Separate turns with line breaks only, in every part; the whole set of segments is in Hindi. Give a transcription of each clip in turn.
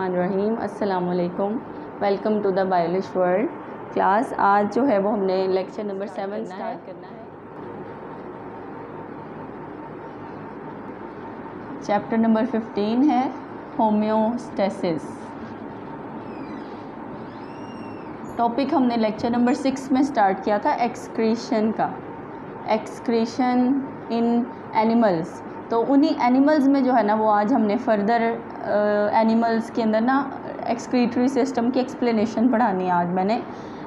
बिस्मिल्लाहिर्रहमानिर्रहीम। अस्सलाम वालेकुम। Welcome to the Biolish world class. आज जो है वो हमने लेक्चर नंबर 7 स्टार्ट करना है। चैप्टर नंबर 15 है होम्योस्टेसिस। टॉपिक हमने लेक्चर नंबर 6 में स्टार्ट किया था एक्सक्रीशन का, एक्सक्रीशन इन एनिमल्स। तो उन्हीं एनिमल्स में जो है ना वो आज हमने फर्दर एनिमल्स के अंदर ना एक्सक्रीटरी सिस्टम की एक्सप्लेनेशन पढ़ानी है। आज मैंने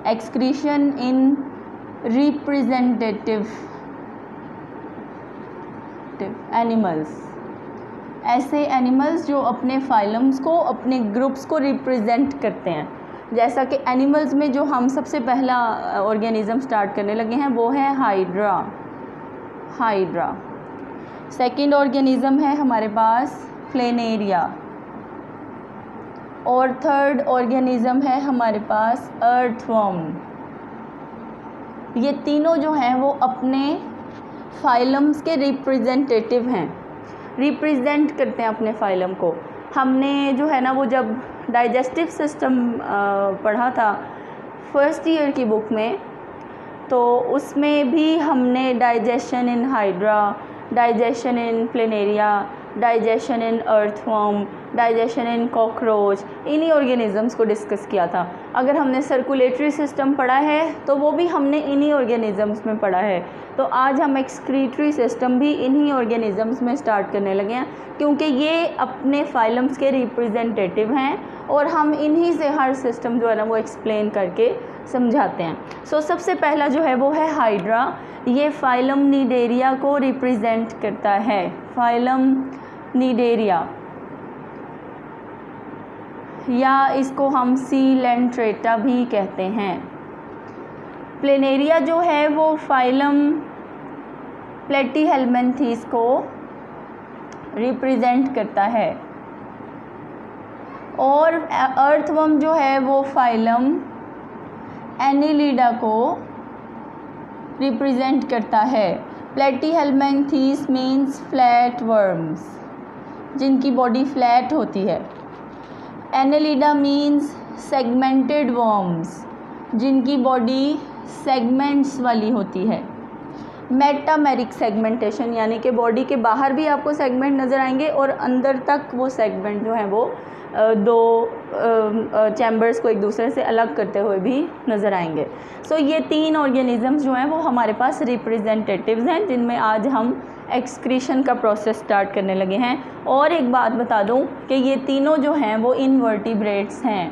एक्सक्रीशन इन रिप्रेजेंटेटिव एनिमल्स, ऐसे एनिमल्स जो अपने फाइलम्स को, अपने ग्रुप्स को रिप्रेजेंट करते हैं। जैसा कि एनिमल्स में जो हम सबसे पहला ऑर्गेनिज्म स्टार्ट करने लगे हैं वो है हाइड्रा। हाइड्रा सेकंड ऑर्गेनिज्म है हमारे पास प्लेनेरिया, और थर्ड ऑर्गेनिज्म है हमारे पास अर्थवर्म। ये तीनों जो हैं वो अपने फाइलम्स के रिप्रेजेंटेटिव हैं, रिप्रेजेंट करते हैं अपने फाइलम को। हमने जो है ना वो जब डाइजेस्टिव सिस्टम पढ़ा था फर्स्ट ईयर की बुक में, तो उसमें भी हमने digestion in hydra, digestion in planaria, digestion in earthworm, digestion in cockroach, इन्हीं ऑर्गेनिजम्स को डिस्कस किया था। अगर हमने सर्कुलेटरी सिस्टम पढ़ा है तो वो भी हमने इन्हीं ऑर्गेनिजम्स में पढ़ा है। तो आज हम एक्सक्रीटरी सिस्टम भी इन्हीं ऑर्गेनिजम्स में स्टार्ट करने लगे हैं, क्योंकि ये अपने फाइलम्स के रिप्रेजेंटेटिव हैं और हम इन्हीं से हर सिस्टम जो है ना वो एक्सप्लेन करके समझाते हैं। सो सबसे पहला जो है वो है हाइड्रा। ये फाइलम निडेरिया को रिप्रेजेंट करता है, फाइलम निडेरिया, या इसको हम सीलेंट्रेटा भी कहते हैं। प्लेनेरिया जो है वो फाइलम प्लेटीहेल्मिन्थीस को रिप्रेजेंट करता है, और अर्थवर्म जो है वो फाइलम एनिलिडा को रिप्रेजेंट करता है। प्लेटीहेल्मिन्थीस मीन्स फ्लैट वर्म्स, जिनकी बॉडी फ्लैट होती है। एनिलिडा मीन्स सेगमेंटेड वर्म्स, जिनकी बॉडी सेगमेंट्स वाली होती है। मेटामेरिक सेगमेंटेशन, यानी कि बॉडी के बाहर भी आपको सेगमेंट नज़र आएंगे और अंदर तक वो सेगमेंट जो है वो दो चैम्बर्स को एक दूसरे से अलग करते हुए भी नज़र आएंगे। सो ये तीन ऑर्गेनिजम्स जो हैं वो हमारे पास रिप्रेजेंटेटिव्स हैं, जिनमें आज हम एक्सक्रीशन का प्रोसेस स्टार्ट करने लगे हैं। और एक बात बता दूं कि ये तीनों जो हैं वो इनवर्टिब्रेट्स हैं।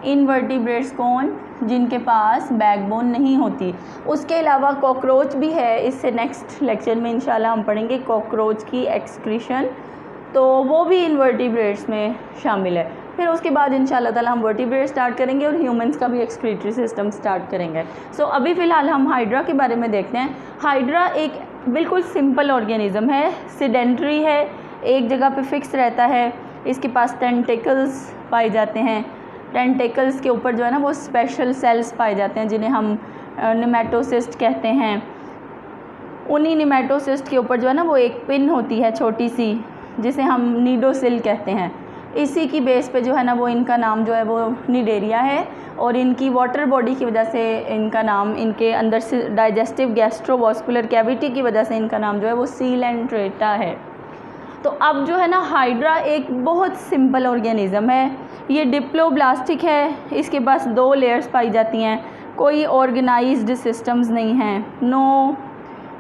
इनवर्टिब्रेट्स कौन? जिनके पास बैकबोन नहीं होती। उसके अलावा कॉकरोच भी है, इससे नेक्स्ट लेक्चर में इंशाल्लाह हम पढ़ेंगे कॉकरोच की एक्सक्रीशन, तो वो भी इनवर्टिब्रेट्स में शामिल है। फिर उसके बाद इंशाल्लाह ताला हम वर्टिब्रेट स्टार्ट करेंगे और ह्यूमंस का भी एक्सक्रीटरी सिस्टम स्टार्ट करेंगे। सो अभी फ़िलहाल हम हाइड्रा के बारे में देखते हैं। हाइड्रा एक बिल्कुल सिंपल ऑर्गेनिज़म है, सिडेंट्री है, एक जगह पे फिक्स रहता है। इसके पास टेंटिकल्स पाए जाते हैं। टेंटिकल्स के ऊपर जो है ना वो स्पेशल सेल्स पाए जाते हैं, जिन्हें हम निमेटोसिस्ट कहते हैं। उन्हीं निमेटोसिस्ट के ऊपर जो है ना वो एक पिन होती है छोटी सी, जिसे हम नीडोसिल कहते हैं। इसी की बेस पे जो है ना वो इनका नाम जो है वो निडेरिया है, और इनकी वाटर बॉडी की वजह से इनका नाम, इनके अंदर से डाइजेस्टिव गैस्ट्रोवास्कुलर कैविटी की वजह से इनका नाम जो है वो सीलेंट्रेटा है। तो अब जो है ना हाइड्रा एक बहुत सिंपल ऑर्गेनिज़म है। ये डिप्लोब्लास्टिक है, इसके पास 2 लेयर्स पाई जाती हैं। कोई ऑर्गेनाइज्ड सिस्टम्स नहीं हैं, नो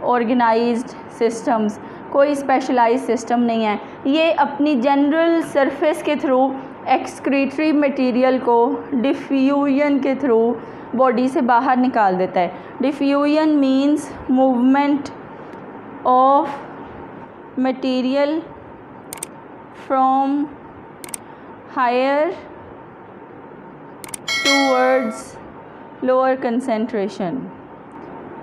ऑर्गेनाइज्ड सिस्टम्स, कोई स्पेशलाइज्ड सिस्टम नहीं है। ये अपनी जनरल सरफेस के थ्रू एक्सक्रीटरी मटेरियल को डिफ्यूजन के थ्रू बॉडी से बाहर निकाल देता है। Diffusion means movement of material from higher towards lower concentration,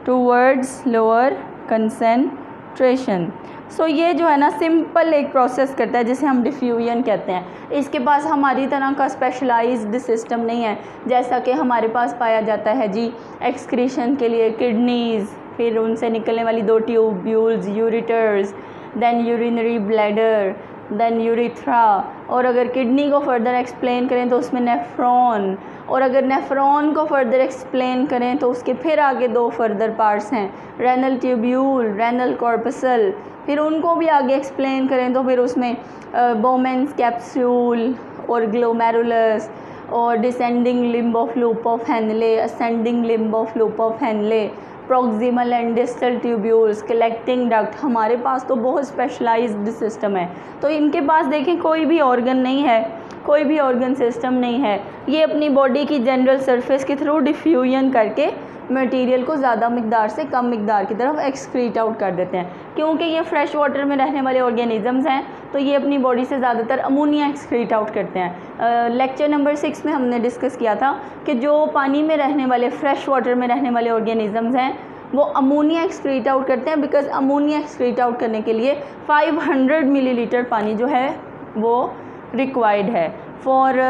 towards lower concentration. So ये जो है ना सिंपल एक प्रोसेस करता है जिसे हम डिफ्यूजन कहते हैं। इसके पास हमारी तरह का स्पेशलाइज्ड सिस्टम नहीं है, जैसा कि हमारे पास पाया जाता है जी एक्सक्रीशन के लिए किडनीज़, फिर उनसे निकलने वाली 2 tubules, ureters, then urinary bladder, then urethra, और अगर किडनी को फर्दर एक्सप्लेन करें तो उसमें नेफ्रॉन, और अगर नेफ्रॉन को फर्दर एक्सप्लेन करें तो उसके फिर आगे 2 फर्दर पार्ट्स हैं, रेनल ट्यूब्यूल, रेनल कॉर्पसल। फिर उनको भी आगे एक्सप्लेन करें तो फिर उसमें बोमेंस कैप्सूल और ग्लोमेरुलस और descending limb of loop of Henle, ascending limb of loop of Henle, proximal and distal tubules, collecting duct. हमारे पास तो बहुत स्पेशलाइज्ड सिस्टम है, तो इनके पास देखें कोई भी ऑर्गन नहीं है, कोई भी ऑर्गन सिस्टम नहीं है। ये अपनी बॉडी की जनरल सरफेस के थ्रू डिफ्यूजन करके मटेरियल को ज़्यादा मिकदार से कम मिकदार की तरफ एक्सक्रीट आउट कर देते हैं। क्योंकि ये फ्रेश वाटर में रहने वाले ऑर्गेनिजम्स हैं तो ये अपनी बॉडी से ज़्यादातर अमोनिया एक्सक्रीट आउट करते हैं। लेक्चर नंबर 6 में हमने डिस्कस किया था कि जो पानी में रहने वाले, फ्रेश वाटर में रहने वाले ऑर्गेनिजम्स हैं वो अमोनिया एक्सक्रीट आउट करते हैं, बिकॉज अमोनिया एक्सक्रीट आउट करने के लिए 500 मिलीलीटर पानी जो है वो रिक्वायर्ड है फॉर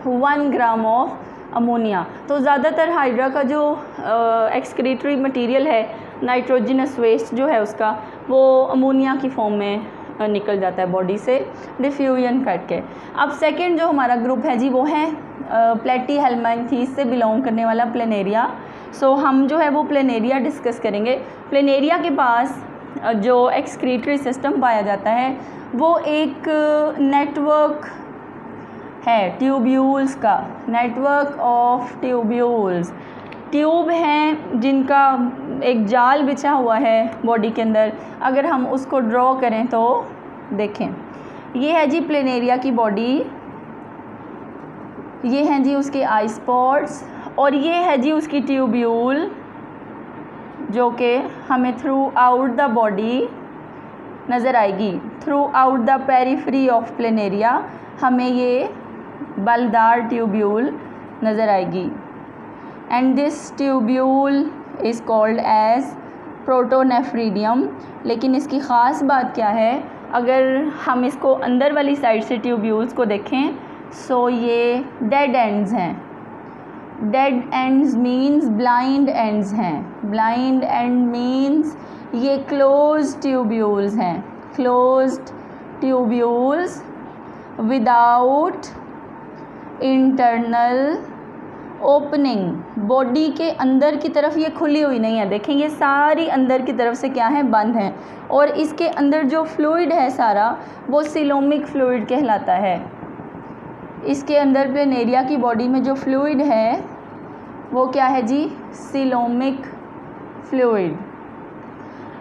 1 ग्राम ऑफ अमोनिया। तो ज़्यादातर हाइड्रा का जो एक्सक्रीटरी मटेरियल है, नाइट्रोजनस वेस्ट जो है उसका, वो अमोनिया की फॉर्म में निकल जाता है बॉडी से डिफ्यूजन करके। अब सेकंड जो हमारा ग्रुप है जी वो है प्लेटीहेल्मिन्थीस से बिलोंग करने वाला प्लेनेरिया। सो हम जो है वो प्लेनेरिया डिस्कस करेंगे। प्लेनेरिया के पास जो एक्सक्रीटरी सिस्टम पाया जाता है वो एक नेटवर्क है ट्यूब्यूल्स का, नेटवर्क ऑफ ट्यूब्यूल्स। ट्यूब हैं जिनका एक जाल बिछा हुआ है बॉडी के अंदर। अगर हम उसको ड्रॉ करें तो देखें, ये है जी प्लेनेरिया की बॉडी, ये हैं जी उसके आई स्पॉट्स, और ये है जी उसकी ट्यूब्यूल जो कि हमें थ्रू आउट द बॉडी नज़र आएगी। Throughout the periphery of planaria हमें ये बलदार ट्यूब्यूल नज़र आएगी। And this tubule is called as protonephridium. लेकिन इसकी ख़ास बात क्या है, अगर हम इसको अंदर वाली साइड से ट्यूब्यूल्स को देखें सो ये डेड एंड्स हैं। Dead ends means blind ends हैं। ब्लाइंड एंड मीन्स ये क्लोज्ड ट्यूब्यूल्स हैं, closed tubules without internal opening. Body के अंदर की तरफ ये खुली हुई नहीं है, देखेंगे सारी अंदर की तरफ से क्या है, बंद है। और इसके अंदर जो फ्लूइड है सारा वो सिलोमिक फ्लूइड कहलाता है। इसके अंदर प्लेनेरिया की बॉडी में जो फ्लूइड है वो क्या है जी, सिलोमिक फ्लूइड।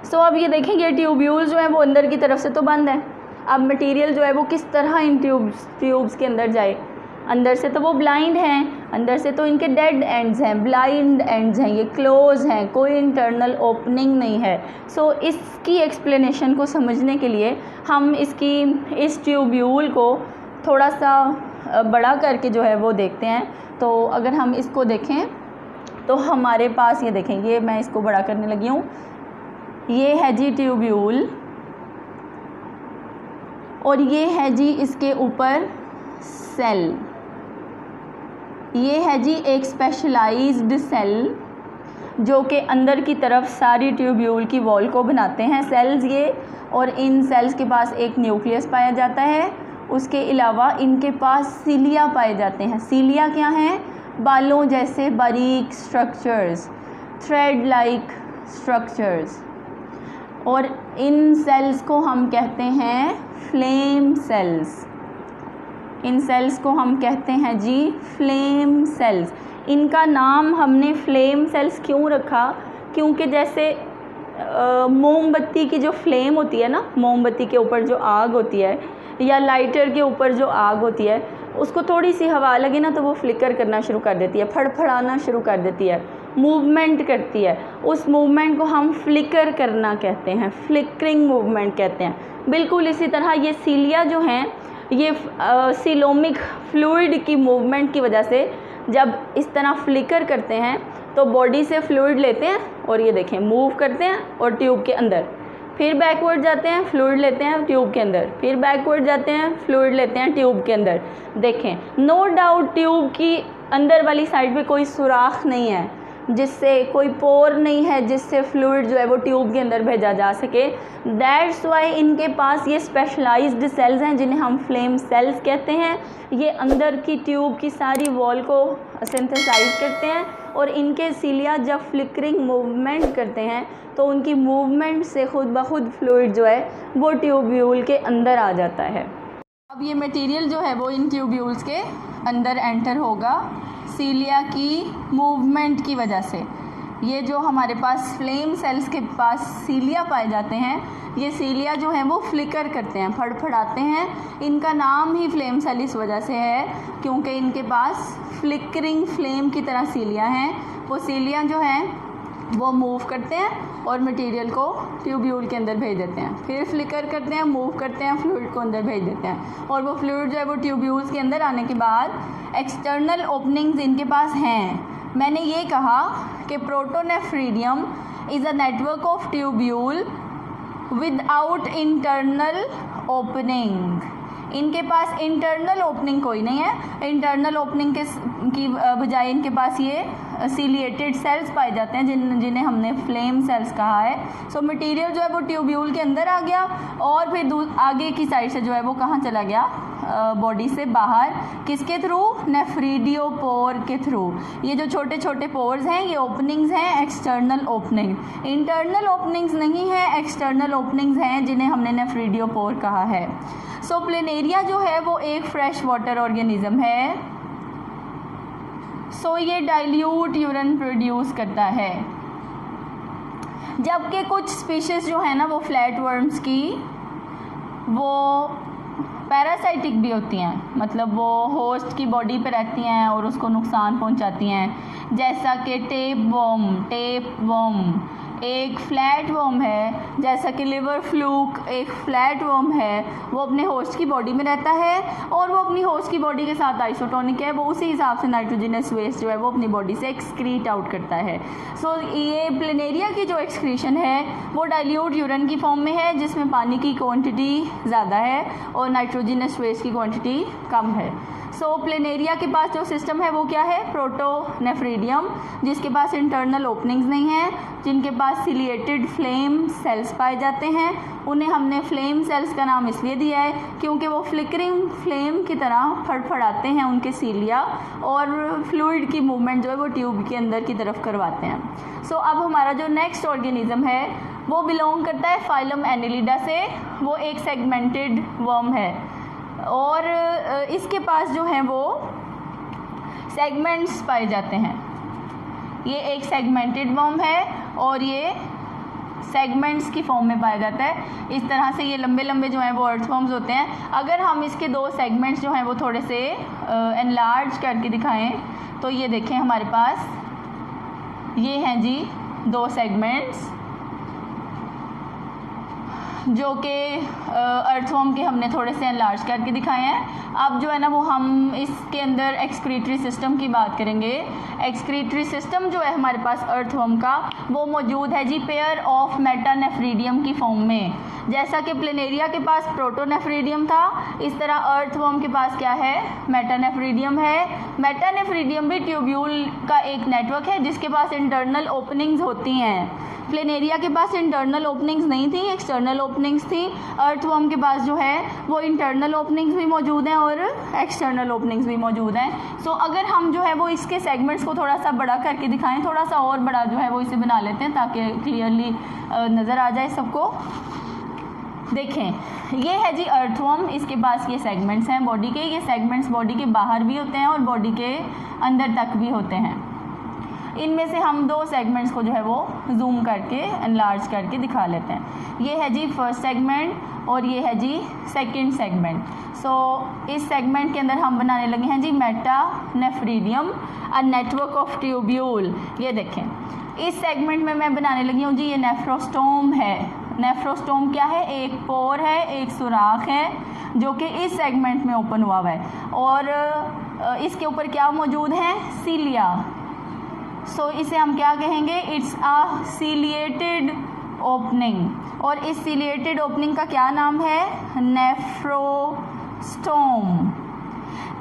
सो अब ये देखेंगे ट्यूब्यूल जो है वो अंदर की तरफ से तो बंद है। अब मटेरियल जो है वो किस तरह इन ट्यूब्स के अंदर जाए, अंदर से तो वो ब्लाइंड हैं, अंदर से तो इनके डेड एंड्स हैं, ब्लाइंड एंड्स हैं, ये क्लोज हैं, कोई इंटरनल ओपनिंग नहीं है। सो इसकी एक्सप्लेनेशन को समझने के लिए हम इस ट्यूब्यूल को थोड़ा सा बड़ा करके जो है वो देखते हैं। तो अगर हम इसको देखें तो हमारे पास ये देखें, ये मैं इसको बड़ा करने लगी हूँ, ये है जी ट्यूब्यूल और ये है जी इसके ऊपर सेल। ये है जी एक स्पेशलाइज्ड सेल जो कि अंदर की तरफ सारी ट्यूब्यूल की वॉल को बनाते हैं सेल्स ये, और इन सेल्स के पास एक न्यूक्लियस पाया जाता है। उसके अलावा इनके पास सीलिया पाए जाते हैं। सीलिया क्या हैं, बालों जैसे बारीक स्ट्रक्चर्स, थ्रेड लाइक स्ट्रक्चर्स, और इन सेल्स को हम कहते हैं फ्लेम सेल्स। इन सेल्स को हम कहते हैं जी फ्लेम सेल्स। इनका नाम हमने फ्लेम सेल्स क्यों रखा, क्योंकि जैसे मोमबत्ती की जो फ्लेम होती है ना, मोमबत्ती के ऊपर जो आग होती है या लाइटर के ऊपर जो आग होती है, उसको थोड़ी सी हवा लगे ना तो वो फ्लिकर करना शुरू कर देती है, फड़फड़ाना शुरू कर देती है, मूवमेंट करती है। उस मूवमेंट को हम फ्लिकर करना कहते हैं, फ्लिकरिंग मूवमेंट कहते हैं। बिल्कुल इसी तरह ये सीलिया जो हैं, ये सिलोमिक फ्लूइड की मूवमेंट की वजह से जब इस तरह फ्लिकर करते हैं तो बॉडी से फ्लूइड लेते हैं और ये देखें मूव करते हैं और ट्यूब के अंदर, फिर बैकवर्ड जाते हैं, फ्लूइड लेते हैं ट्यूब के अंदर, फिर बैकवर्ड जाते हैं, फ्लूइड लेते हैं ट्यूब के अंदर। देखें नो डाउट ट्यूब की अंदर वाली साइड पे कोई सुराख नहीं है, जिससे कोई पोर नहीं है जिससे फ्लूइड जो है वो ट्यूब के अंदर भेजा जा सके। दैट्स वाई इनके पास ये स्पेशलाइज्ड सेल्स हैं जिन्हें हम फ्लेम सेल्स कहते हैं। ये अंदर की ट्यूब की सारी वॉल को सिंथेसाइज करते हैं और इनके सीलिया जब फ्लिकरिंग मूवमेंट करते हैं तो उनकी मूवमेंट से खुद ब खुद फ्लूइड जो है वो ट्यूब्यूल के अंदर आ जाता है। अब ये मटेरियल जो है वो इन ट्यूब्यूल्स के अंदर एंटर होगा सीलिया की मूवमेंट की वजह से। ये जो हमारे पास फ्लेम सेल्स के पास सीलिया पाए जाते हैं, ये सीलिया जो हैं वो फ्लिकर करते हैं, फड़फड़ाते हैं। इनका नाम ही फ्लेम सेल इस वजह से है क्योंकि इनके पास फ्लिकरिंग फ्लेम की तरह सीलिया हैं। वो सीलिया जो हैं वो मूव करते हैं और मटेरियल को ट्यूब्यूल के अंदर भेज देते हैं, फिर फ्लिकर करते हैं, मूव करते हैं, फ्लूइड को अंदर भेज देते हैं और वो फ्लूइड जो है वो ट्यूब्यूल्स के अंदर आने के बाद एक्सटर्नल ओपनिंग्स इनके पास हैं। मैंने ये कहा कि protonephridium is a network of tubule without internal opening. इनके पास इंटरनल ओपनिंग कोई नहीं है। इंटरनल ओपनिंग की बजाय इनके पास ये सीलिएटेड सेल्स पाए जाते हैं जिन्हें हमने फ्लेम सेल्स कहा है। सो मटेरियल जो है वो ट्यूब्यूल के अंदर आ गया और फिर आगे की साइड से जो है वो कहाँ चला गया, बॉडी से बाहर। किसके थ्रू? नेफ्रीडियोपोर के थ्रू। ये जो छोटे छोटे पोर्स हैं ये ओपनिंग्स हैं, एक्सटर्नल ओपनिंग। इंटरनल ओपनिंग्स नहीं है, एक्सटर्नल ओपनिंग्स हैं जिन्हें हमने नेफ्रीडियोपोर कहा है। सो प्लेनेरिया जो है वो एक फ्रेश वाटर ऑर्गेनिज्म है। सो ये डाइल्यूट यूरिन प्रोड्यूस करता है, जबकि कुछ स्पीशीज़ जो है ना वो फ्लैट वर्म्स की वो पैरासाइटिक भी होती हैं, मतलब वो होस्ट की बॉडी पे रहती हैं और उसको नुकसान पहुंचाती हैं। जैसा कि टेप वर्म एक फ्लैट वर्म है, जैसा कि लिवर फ्लूक एक फ्लैट वर्म है। वो अपने होस्ट की बॉडी में रहता है और वो अपनी होस्ट की बॉडी के साथ आइसोटोनिक है, वो उसी हिसाब से नाइट्रोजनस वेस्ट जो है वो अपनी बॉडी से एक्सक्रीट आउट करता है। सो ये प्लेनेरिया की जो एक्सक्रीशन है वो डाइल्यूट यूरिन की फॉर्म में है जिसमें पानी की क्वांटिटी ज़्यादा है और नाइट्रोजनस वेस्ट की क्वांटिटी कम है। सो प्लेनेरिया के पास जो सिस्टम है वो क्या है? प्रोटोनेफ्रीडियम, जिसके पास इंटरनल ओपनिंग्स नहीं हैं, जिनके पास सिलिएटेड फ्लेम सेल्स पाए जाते हैं। उन्हें हमने फ्लेम सेल्स का नाम इसलिए दिया है क्योंकि वो फ्लिकरिंग फ्लेम की तरह फड़फड़ाते हैं उनके सीलिया और फ्लूइड की मूवमेंट जो है वो ट्यूब के अंदर की तरफ करवाते हैं। सो अब हमारा जो नेक्स्ट ऑर्गेनिज्म है वो बिलोंग करता है फाइलम एनेलिडा से। वो एक सेगमेंटेड वर्म है और इसके पास जो है वो सेगमेंट्स पाए जाते हैं। ये एक सेगमेंटेड वर्म है और ये सेगमेंट्स की फॉर्म में पाया जाता है। इस तरह से ये लंबे लंबे जो हैं वो अर्थवर्म्स होते हैं। अगर हम इसके दो सेगमेंट्स जो हैं वो थोड़े से एनलार्ज करके दिखाएं तो ये देखें हमारे पास ये हैं जी दो सेगमेंट्स जो कि अर्थवर्म के हमने थोड़े से एनलार्ज करके दिखाए हैं। अब जो है ना वो हम इसके अंदर एक्सक्रीटरी सिस्टम की बात करेंगे। एक्सक्रीटरी सिस्टम जो है हमारे पास अर्थवर्म का वो मौजूद है जी पेयर ऑफ मेटानेफ्रीडियम की फॉर्म में। जैसा कि प्लेनेरिया के पास प्रोटोनेफ्रीडियम था, इस तरह अर्थवर्म के पास क्या है? मेटानेफ्रीडियम है। मेटानेफ्रीडियम भी ट्यूब्यूल का एक नेटवर्क है जिसके पास इंटरनल ओपनिंग्स होती हैं। प्लेनेरिया के पास इंटरनल ओपनिंग्स नहीं थी, एक्सटर्नल ओपनिंग्स थी। अर्थवर्म के पास जो है वो इंटरनल ओपनिंग्स भी मौजूद हैं और एक्सटर्नल ओपनिंग्स भी मौजूद हैं। सो अगर हम जो है वो इसके सेगमेंट्स को थोड़ा सा बड़ा करके दिखाएं, थोड़ा सा और बड़ा जो है वो इसे बना लेते हैं ताकि क्लियरली नज़र आ जाए सबको। देखें ये है जी अर्थवर्म, इसके पास ये सेगमेंट्स हैं बॉडी के। ये सेगमेंट्स बॉडी के बाहर भी होते हैं और बॉडी के अंदर तक भी होते हैं। इनमें से हम दो सेगमेंट्स को जो है वो जूम करके एनलार्ज करके दिखा लेते हैं। ये है जी फर्स्ट सेगमेंट और ये है जी सेकंड सेगमेंट। सो इस सेगमेंट के अंदर हम बनाने लगे हैं जी मेटानेफ्रीडियम अ नेटवर्क ऑफ ट्यूब्यूल। ये देखें इस सेगमेंट में मैं बनाने लगी हूँ जी ये नेफ्रोस्टोम है। नेफ्रोस्टोम क्या है? एक पोर है, एक सुराख है जो कि इस सेगमेंट में ओपन हुआ है और इसके ऊपर क्या मौजूद है? सीलिया। सो इसे हम क्या कहेंगे? इट्स अ सीलिएटेड ओपनिंग और इस सीलिएटेड ओपनिंग का क्या नाम है? नेफ्रोस्टोम।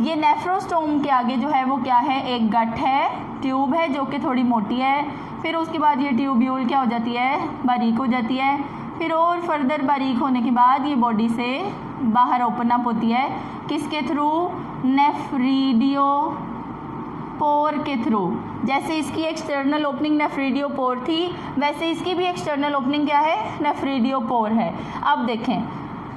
ये नेफ्रोस्टोम के आगे जो है वो क्या है, एक गट है, ट्यूब है जो कि थोड़ी मोटी है। फिर उसके बाद ये ट्यूब्यूल क्या हो जाती है, बारीक हो जाती है। फिर और फर्दर बारीक होने के बाद ये बॉडी से बाहर ओपन अप होती है, किसके थ्रू, नेफ्रीडियोपोर के थ्रू। जैसे इसकी एक्सटर्नल ओपनिंग नेफ्रीडियोपोर थी, वैसे इसकी भी एक्सटर्नल ओपनिंग क्या है, नेफ्रीडियोपोर है। अब देखें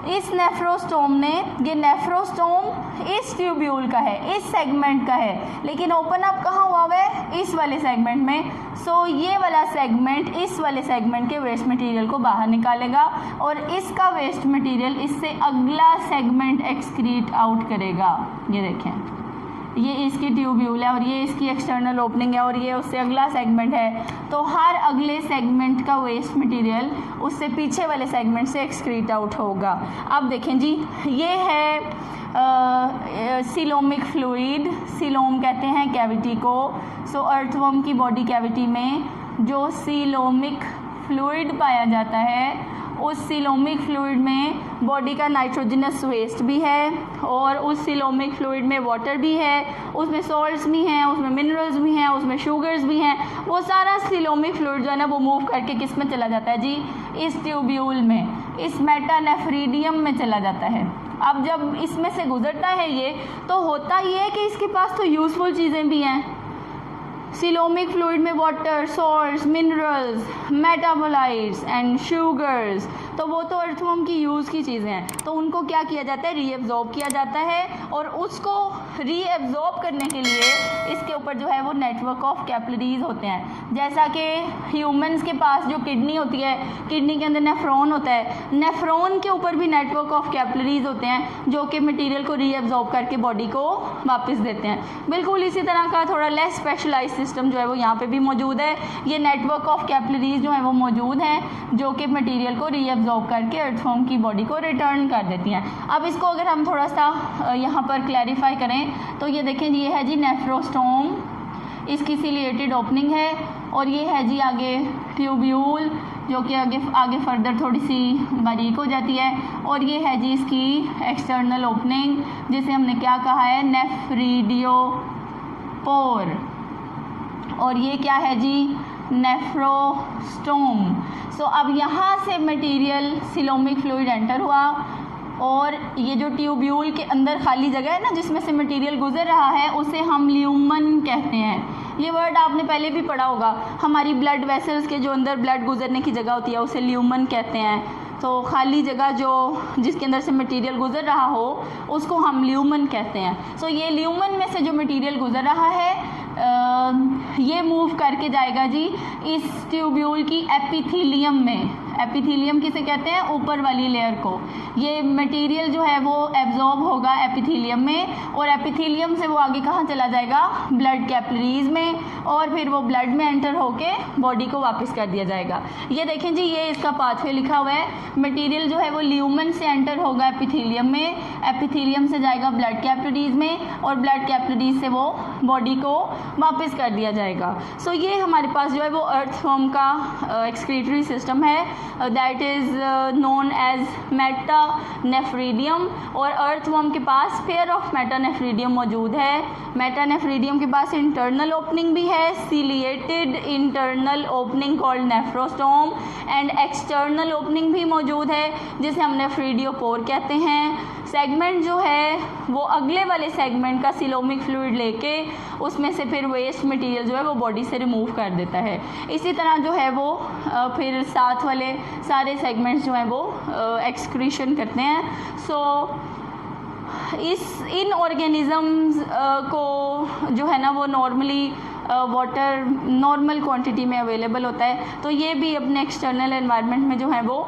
इस नेफ्रोस्टोम ने, ये नेफ्रोस्टोम इस ट्यूब्यूल का है, इस सेगमेंट का है, लेकिन ओपन अप कहाँ हुआ है, इस वाले सेगमेंट में। सो ये वाला सेगमेंट इस वाले सेगमेंट के वेस्ट मटेरियल को बाहर निकालेगा और इसका वेस्ट मटेरियल इससे अगला सेगमेंट एक्सक्रीट आउट करेगा। ये देखें, ये इसकी ट्यूब्यूल है और ये इसकी एक्सटर्नल ओपनिंग है और ये उससे अगला सेगमेंट है। तो हर अगले सेगमेंट का वेस्ट मटेरियल उससे पीछे वाले सेगमेंट से एक्सक्रीट आउट होगा। अब देखें जी, ये है सीलोमिक फ्लूइड, सीलोम कहते हैं कैविटी को। सो अर्थवर्म की बॉडी कैविटी में जो सीलोमिक फ्लूइड पाया जाता है, उस सीलोमिक फ्लूइड में बॉडी का नाइट्रोजनस वेस्ट भी है और उस सीलोमिक फ्लूइड में वाटर भी है, उसमें सॉल्ट्स भी हैं, उसमें मिनरल्स भी हैं, उसमें शुगर्स भी हैं। वो सारा सीलोमिक फ्लूइड जो है ना वो मूव करके किस में चला जाता है जी, इस ट्यूब्यूल में, इस मेटानेफ्रीडियम में चला जाता है। अब जब इसमें से गुजरता है ये, तो होता ये है कि इसके पास तो यूज़फुल चीज़ें भी हैं। सीलोमिक फ्लूइड में water, salts, minerals, metabolites and sugars, तो वो तो अर्थवर्म की यूज़ की चीज़ें हैं, तो उनको क्या किया जाता है, रीएब्जॉर्ब किया जाता है। और उसको रीएब्जॉर्ब करने के लिए इसके ऊपर जो है वो नेटवर्क ऑफ कैपिलरीज होते हैं। जैसा कि ह्यूमंस के पास जो किडनी होती है, किडनी के अंदर नेफ्रॉन होता है, नेफ्रॉन के ऊपर भी नेटवर्क ऑफ कैपिलरीज होते हैं जो कि मटीरियल को रीएब्जॉर्ब करके बॉडी को वापस देते हैं। बिल्कुल इसी तरह का थोड़ा लेस स्पेशलाइज सिस्टम जो है वो यहाँ पे भी मौजूद है। ये नेटवर्क ऑफ कैपिलरीज जो है वो मौजूद हैं जो कि मटेरियल को रीएब्जॉर्ब करके अर्थवर्म की बॉडी को रिटर्न कर देती हैं। अब इसको अगर हम थोड़ा सा यहाँ पर क्लैरिफाई करें तो ये देखें, ये है जी नेफ्रोस्टोम, इसकी सिलिएटेड ओपनिंग है और ये है जी आगे ट्यूब्यूल जो कि आगे फर्दर थोड़ी सी बारीक हो जाती है और ये है जी इसकी एक्सटर्नल ओपनिंग जिसे हमने क्या कहा है, नेफ्रीडियोपोर। और ये क्या है जी, नेफ्रोस्टोम। सो अब यहाँ से मटेरियल सिलोमिक फ्लूइड एंटर हुआ और ये जो ट्यूब्यूल के अंदर खाली जगह है ना जिसमें से मटेरियल गुजर रहा है उसे हम ल्यूमन कहते हैं। ये वर्ड आपने पहले भी पढ़ा होगा, हमारी ब्लड वेसल्स के जो अंदर ब्लड गुजरने की जगह होती है उसे ल्यूमन कहते हैं। तो खाली जगह जो जिसके अंदर से मटेरियल गुजर रहा हो उसको हम ल्यूमन कहते हैं। सो ये ल्यूमन में से जो मटेरियल गुजर रहा है ये मूव करके जाएगा जी इस ट्यूब्यूल की एपिथीलियम में। एपिथीलियम किसे कहते हैं, ऊपर वाली लेयर को। ये मटेरियल जो है वो एब्जॉर्ब होगा एपिथीलियम में और एपिथीलियम से वो आगे कहाँ चला जाएगा, ब्लड कैपिलरीज में, और फिर वो ब्लड में एंटर होके बॉडी को वापस कर दिया जाएगा। ये देखें जी, ये इसका पाथवे लिखा हुआ है। मटेरियल जो है वो ल्यूमन से एंटर होगा एपिथीलियम में, एपिथीलियम से जाएगा ब्लड कैपिलरीज में और ब्लड कैपिलरीज से वो बॉडी को वापस कर दिया जाएगा। सो ये हमारे पास जो है वो अर्थवर्म का एक्सक्रीटरी सिस्टम है, दैट इज़ नोन एज मेटानेफ्रीडियम। और अर्थवर्म के पास पेयर ऑफ मेटानेफ्रीडियम मौजूद है। मेटानेफ्रीडियम के पास इंटरनल ओपनिंग भी है, ciliated internal opening called nephrostome, and external opening भी मौजूद है जिसे हम नेफ्रीडियोपोर कहते हैं। सेगमेंट जो है वो अगले वाले सेगमेंट का सिलोमिक फ्लूइड लेके उसमें से फिर वेस्ट मटेरियल जो है वो बॉडी से रिमूव कर देता है। इसी तरह जो है वो फिर साथ वाले सारे सेगमेंट्स जो हैं वो एक्सक्रीशन करते हैं। सो इन ऑर्गेनिज़म्स को जो है ना वो नॉर्मली वाटर नॉर्मल क्वांटिटी में अवेलेबल होता है, तो ये भी अपने एक्सटर्नल एनवायरनमेंट में जो है वो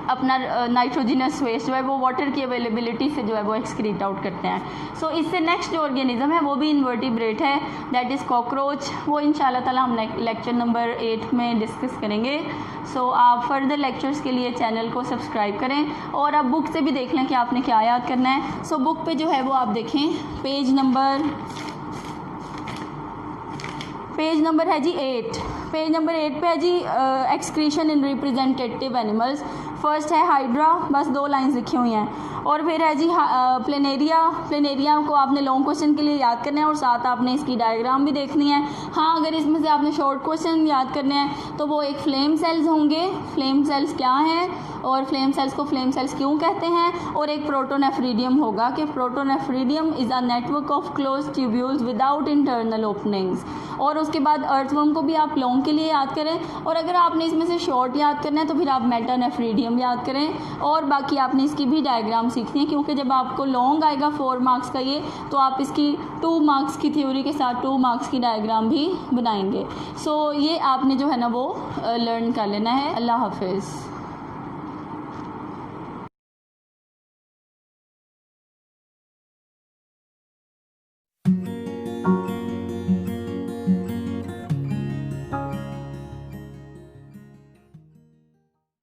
अपना नाइट्रोजनस वेस्ट जो है वो वाटर की अवेलेबिलिटी से जो है वो एक्सक्रीट आउट करते हैं। सो इससे नेक्स्ट जो ऑर्गेनिज्म है वो भी इन्वर्टिब्रेट है, दैट इज़ कॉकरोच। वो इंशाल्लाह ताला हम लेक्चर नंबर 8 में डिस्कस करेंगे। सो आप फर्दर लेक्चर्स के लिए चैनल को सब्सक्राइब करें और आप बुक से भी देख लें कि आपने क्या याद करना है। सो बुक पे जो है वो आप देखें, पेज नंबर है जी 8। पेज नंबर 8 पे है जी excretion in representative animals. First है हाइड्रा, बस 2 लाइंस लिखी हुई हैं। और फिर है जी प्लेनेरिया को आपने लॉन्ग क्वेश्चन के लिए याद करना है और साथ आपने इसकी डायग्राम भी देखनी है। हाँ, अगर इसमें से आपने शॉर्ट क्वेश्चन याद करने हैं तो वो एक फ्लेम सेल्स होंगे। फ्लेम सेल्स क्या हैं और फ्लेम सेल्स को फ्लेम सेल्स क्यों कहते हैं, और एक प्रोटोनेफ्रीडियम होगा कि protonephridium is a network of close tubules without internal openings. और उसके बाद अर्थवर्म को भी आप लॉन्ग के लिए याद करें, और अगर आपने इसमें से शॉर्ट याद करना है तो फिर आप मेटानेफ्रीडियम याद करें। और बाकी आपने इसकी भी डायग्राम सीखनी है, क्योंकि जब आपको लॉन्ग आएगा 4 मार्क्स का ये, तो आप इसकी 2 मार्क्स की थ्योरी के साथ 2 मार्क्स की डायग्राम भी बनाएंगे। सो ये आपने जो है ना वो लर्न कर लेना है। अल्लाह हाफिज़।